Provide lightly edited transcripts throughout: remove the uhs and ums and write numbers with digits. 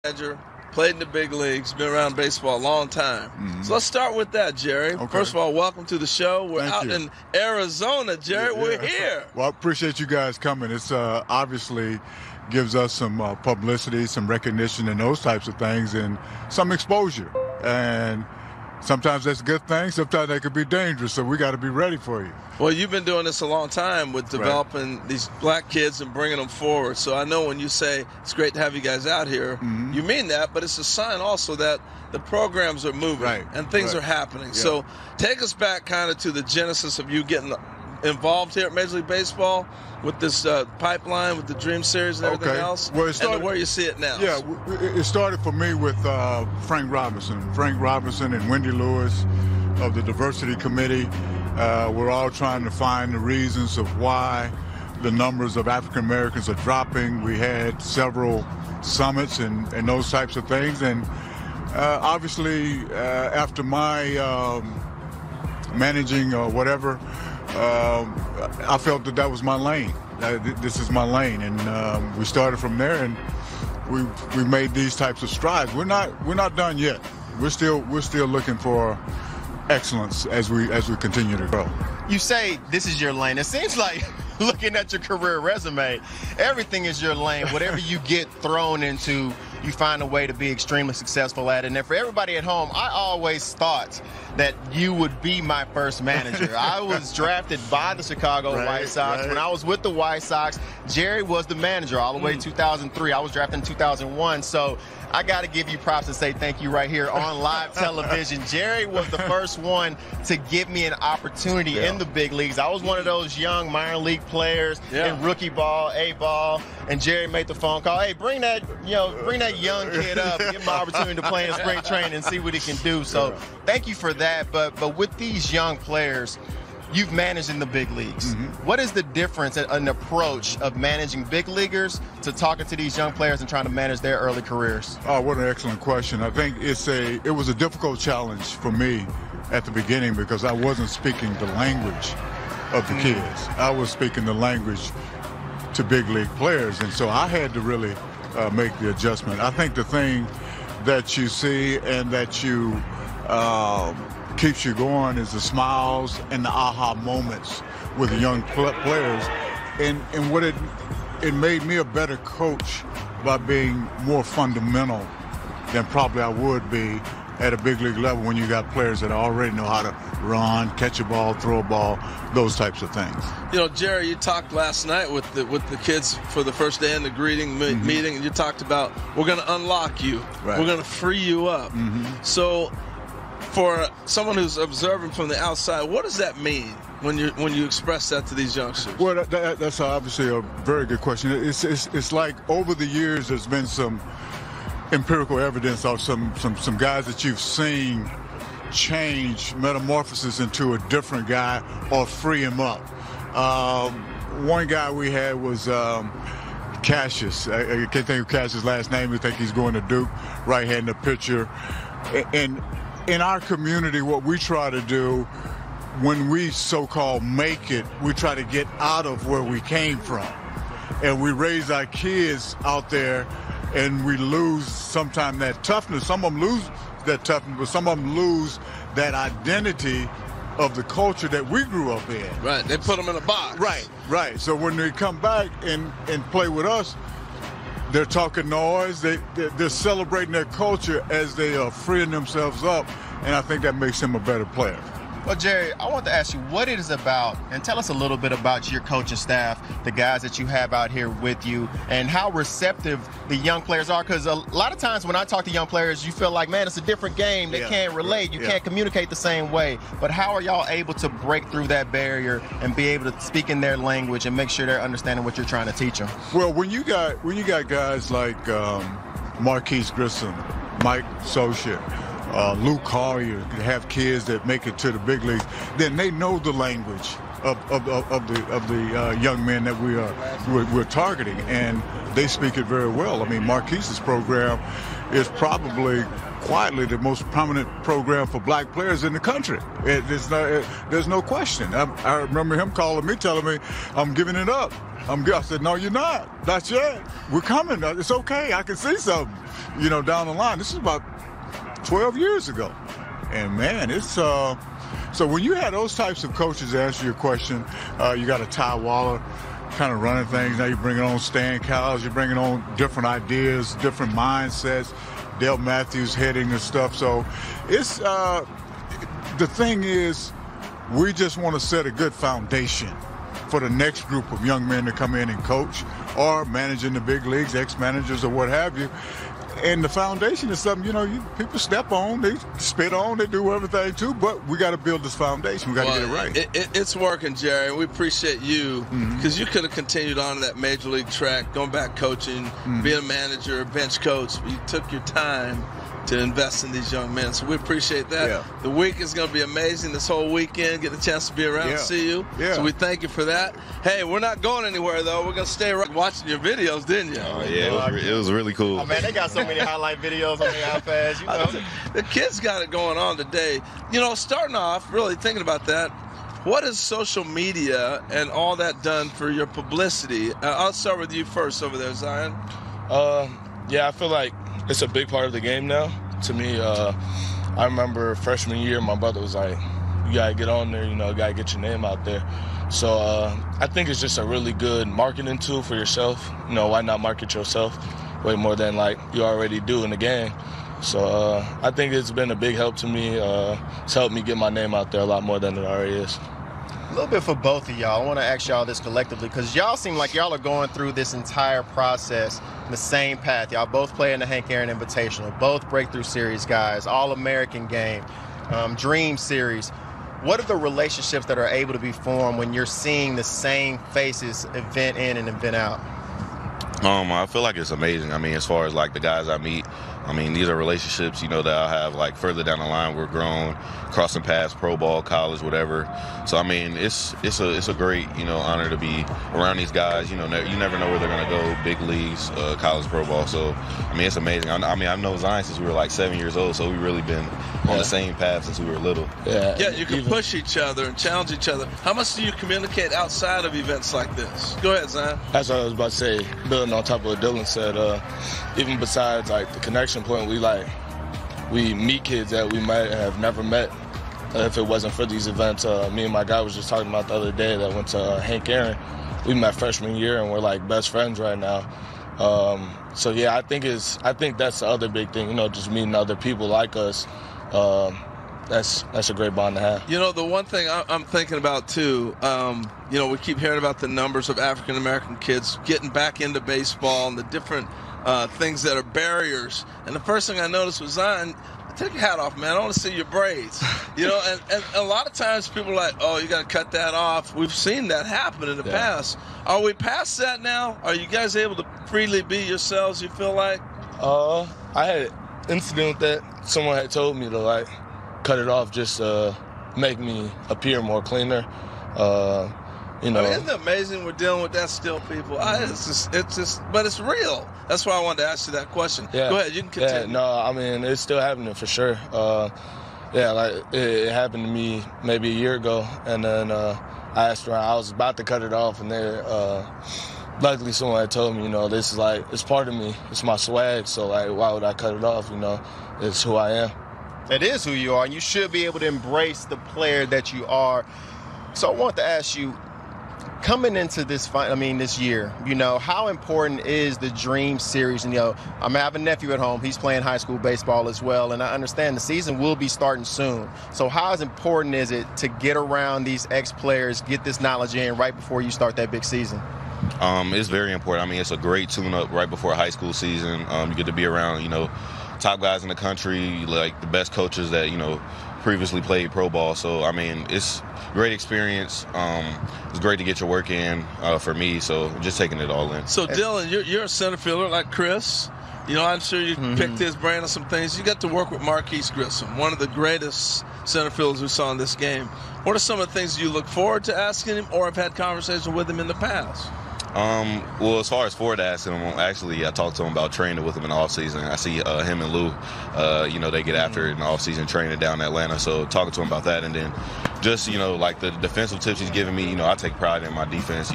Manager, played in the big leagues, been around baseball a long time. So let's start with that, Jerry. Okay. First of all, welcome to the show. We're Thank out you. in Arizona, Jerry. Yeah. We're here. Well, I appreciate you guys coming. It's obviously gives us some publicity, some recognition, and those types of things, and some exposure. And sometimes that's a good thing. Sometimes that could be dangerous. So we got to be ready for you. Well, you've been doing this a long time with developing these black kids and bringing them forward. So I know when you say it's great to have you guys out here, you mean that, but it's a sign also that the programs are moving and things are happening. Yeah. So take us back kind of to the genesis of you getting involved here at Major League Baseball with this pipeline, with the Dream Series and everything else, well, it started, and where you see it now. Yeah, it started for me with Frank Robinson and Wendy Lewis of the Diversity Committee. We're all trying to find the reasons of why the numbers of African Americans are dropping. We had several summits and those types of things. And obviously, after my managing or whatever, I felt that was my lane. This is my lane. And we started from there, and we made these types of strides. We're not done yet. We're still looking for excellence as we continue to grow. You say this is your lane. It seems like, looking at your career resume, everything is your lane. Whatever you get thrown into, you find a way to be extremely successful at it. And for everybody at home, I always thought that you would be my first manager. I was drafted by the Chicago White Sox. When I was with the White Sox, Jerry was the manager all the way to 2003. I was drafted in 2001. So I got to give you props and say thank you right here on live television. Jerry was the first one to give me an opportunity in the big leagues. I was one of those young minor league players in rookie ball, A-ball, and Jerry made the phone call. Hey, bring that young kid up, give him an opportunity to play in spring training and see what he can do. So thank you for that. But with these young players, you've managed in the big leagues. What is the difference in an approach of managing big leaguers to talking to these young players and trying to manage their early careers? Oh, what an excellent question. I think it was a difficult challenge for me at the beginning because I wasn't speaking the language of the kids. I was speaking the language to big league players, and so I had to really make the adjustment. I think the thing that you see and that you keeps you going is the smiles and the aha moments with the young players, and what it made me a better coach by being more fundamental than probably I would be at a big league level when you got players that already know how to run, catch a ball, throw a ball, those types of things. You know, Jerry, you talked last night with the kids for the first day in the greeting meeting, and you talked about we're going to unlock you, we're going to free you up. So for someone who's observing from the outside, what does that mean when you express that to these youngsters? Well, that's obviously a very good question. It's like over the years there's been some empirical evidence of some guys that you've seen change, metamorphosis into a different guy or free him up. One guy we had was Cassius. I can't think of Cassius' last name. I think he's going to Duke, right-handed pitcher. And in our community, what we try to do when we so-called make it, we try to get out of where we came from. And we raise our kids out there, and we lose sometimes that toughness. Some of them lose that toughness, but some of them lose that identity of the culture that we grew up in. Right, they put them in a box. Right. So when they come back and play with us, they're talking noise. They're celebrating their culture as they are freeing themselves up, and I think that makes them a better player. Well, Jerry, I want to ask you what it is about, and tell us a little bit about your coaching staff, the guys that you have out here with you, and how receptive the young players are. Because a lot of times when I talk to young players, you feel like, man, it's a different game. They can't relate. You can't communicate the same way. But how are y'all able to break through that barrier and be able to speak in their language and make sure they're understanding what you're trying to teach them? Well, when you got guys like Marquise Grissom, Mike Socia, Luke Collier, have kids that make it to the big leagues, then they know the language of the young men that we're targeting, and they speak it very well. I mean, Marquise's program is probably quietly the most prominent program for black players in the country. There's no question. I remember him calling me, telling me I'm giving it up. I'm good. I said, no, you're not. Not yet. We're coming. It's okay. I can see something, down the line. This is about 12 years ago. And, man, it's so when you had those types of coaches to answer your question, you got a Ty Waller kind of running things. Now you're bringing on Stan Cowles. You're bringing on different ideas, different mindsets. Dale Matthews heading and stuff. So it's the thing is, we just want to set a good foundation for the next group of young men to come in and coach or manage in the big leagues, ex-managers or what have you. And the foundation is something, people step on, they spit on, they do everything too, but we got to build this foundation. We got to get it right. It's working, Jerry. We appreciate you because you could have continued on that major league track, going back coaching, being a manager, bench coach. But you took your time to invest in these young men. So we appreciate that. Yeah. The week is going to be amazing this whole weekend. Get a chance to be around and see you. Yeah. So we thank you for that. Hey, we're not going anywhere, though. We're going to stay right watching your videos, didn't you? Oh, yeah. It was really cool. Oh, man, they got so many highlight videos on their iPads. The kids got it going on today. Starting off, really thinking about that, what has social media and all that done for your publicity? I'll start with you first over there, Zion. Yeah, I feel like it's a big part of the game now. To me, I remember freshman year, my brother was like, you got to get on there, got to get your name out there. So I think it's just a really good marketing tool for yourself. Why not market yourself way more than you already do in the game? So I think it's been a big help to me. It's helped me get my name out there a lot more than it already is. A little bit for both of y'all. I want to ask y'all this collectively because y'all seem like y'all are going through this entire process in the same path. Y'all both play in the Hank Aaron Invitational, both Breakthrough Series guys, All-American game, Dream Series. What are the relationships that are able to be formed when you're seeing the same faces event in and event out? I feel like it's amazing. As far as the guys I meet, these are relationships, that I'll have further down the line. We're grown, crossing paths, pro ball, college, whatever. So it's a great honor to be around these guys. You never know where they're gonna go, big leagues, college, pro ball. So it's amazing. I've known Zion since we were 7 years old, so we've really been on the same path since we were little. Yeah, you can push each other and challenge each other. How much do you communicate outside of events like this? Go ahead, Zion. That's what I was about to say. Building on top of what Dylan said, even besides the connection point, we meet kids that we might have never met if it wasn't for these events. Me and my guy was just talking about the other day that went to Hank Aaron. We met freshman year and we're best friends right now. So yeah, I think that's the other big thing. Just meeting other people like us. That's a great bond to have. The one thing I'm thinking about too, we keep hearing about the numbers of African American kids getting back into baseball and the different things that are barriers. And the first thing I noticed was, Zion, take your hat off, man. I want to see your braids. And a lot of times people are like, oh, you got to cut that off. We've seen that happen in the past. Are we past that now? Are you guys able to freely be yourselves, you feel like? I had an incident that someone had told me to cut it off just to make me appear more cleaner. Isn't it amazing we're dealing with that still, people? It's just, but it's real. That's why I wanted to ask you that question. Yeah. Go ahead, you can continue. Yeah, no, it's still happening for sure. It happened to me maybe a year ago, and then I asked around. I was about to cut it off, and then luckily someone had told me, this is it's part of me. It's my swag, so why would I cut it off? It's who I am. It is who you are, and you should be able to embrace the player that you are. So I want to ask you, coming into this year, how important is the Dream Series? And, I have a nephew at home. He's playing high school baseball as well, and I understand the season will be starting soon. So how important is it to get around these ex-players, get this knowledge in right before you start that big season? It's very important. It's a great tune-up right before high school season. You get to be around, top guys in the country, the best coaches that, previously played pro ball. So, it's great experience. It's great to get your work in for me. So, just taking it all in. So, Dylan, you're a center fielder like Chris. I'm sure you picked his brain on some things. You got to work with Marquise Grissom, one of the greatest center fielders we saw in this game. What are some of the things you look forward to asking him or have had conversations with him in the past? Well, as far as Ford asking him, actually, I talked to him about training with him in the offseason. I see him and Lou, they get after it in the offseason training down in Atlanta. So talking to him about that, and then just, like the defensive tips he's giving me, I take pride in my defense,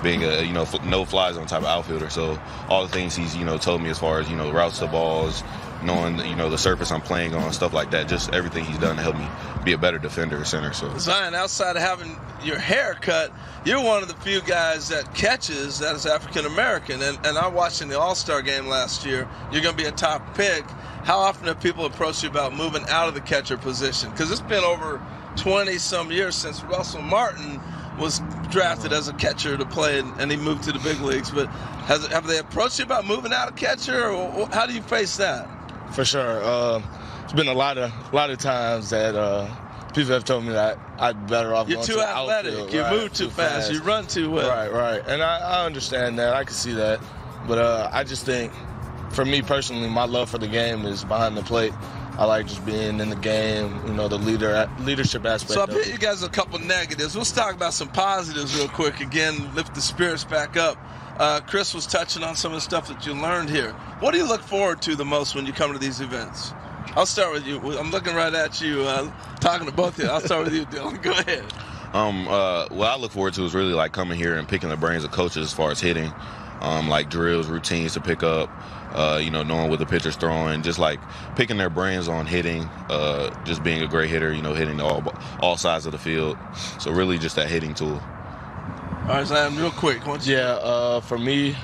being a, no-fly zone type of outfielder. So all the things he's, told me as far as, routes to balls, knowing, the surface I'm playing on, stuff like that, just everything he's done to help me be a better defender or center. So Zion, outside of having your hair cut, you're one of the few guys that catches that is African-American. And I watched in the All-Star game last year, you're going to be a top pick. How often have people approached you about moving out of the catcher position? Because it's been over 20-some years since Russell Martin was drafted as a catcher to play, and he moved to the big leagues. But have they approached you about moving out of catcher, or how do you face that? For sure. It's been a lot of times that people have told me that I'd better off You're going too to the athletic. outfield. You Right, move too fast. You run too well. Right. And I understand that. I can see that. But I just think, for me personally, my love for the game is behind the plate. I like just being in the game, the leadership aspect. So I've hit you guys a couple negatives. Let's talk about some positives real quick. Again, lift the spirits back up. Chris was touching on some of the stuff that you learned here. What do you look forward to the most when you come to these events? I'll start with you. I'm looking right at you, talking to both of you. I'll start with you, Dylan. Go ahead. What I look forward to is really like coming here and picking the brains of coaches as far as hitting, like drills, routines to pick up, knowing what the pitcher's throwing, just like picking their brains on hitting, just being a great hitter, hitting all sides of the field. So really just that hitting tool. All right, Zion, real quick. For me,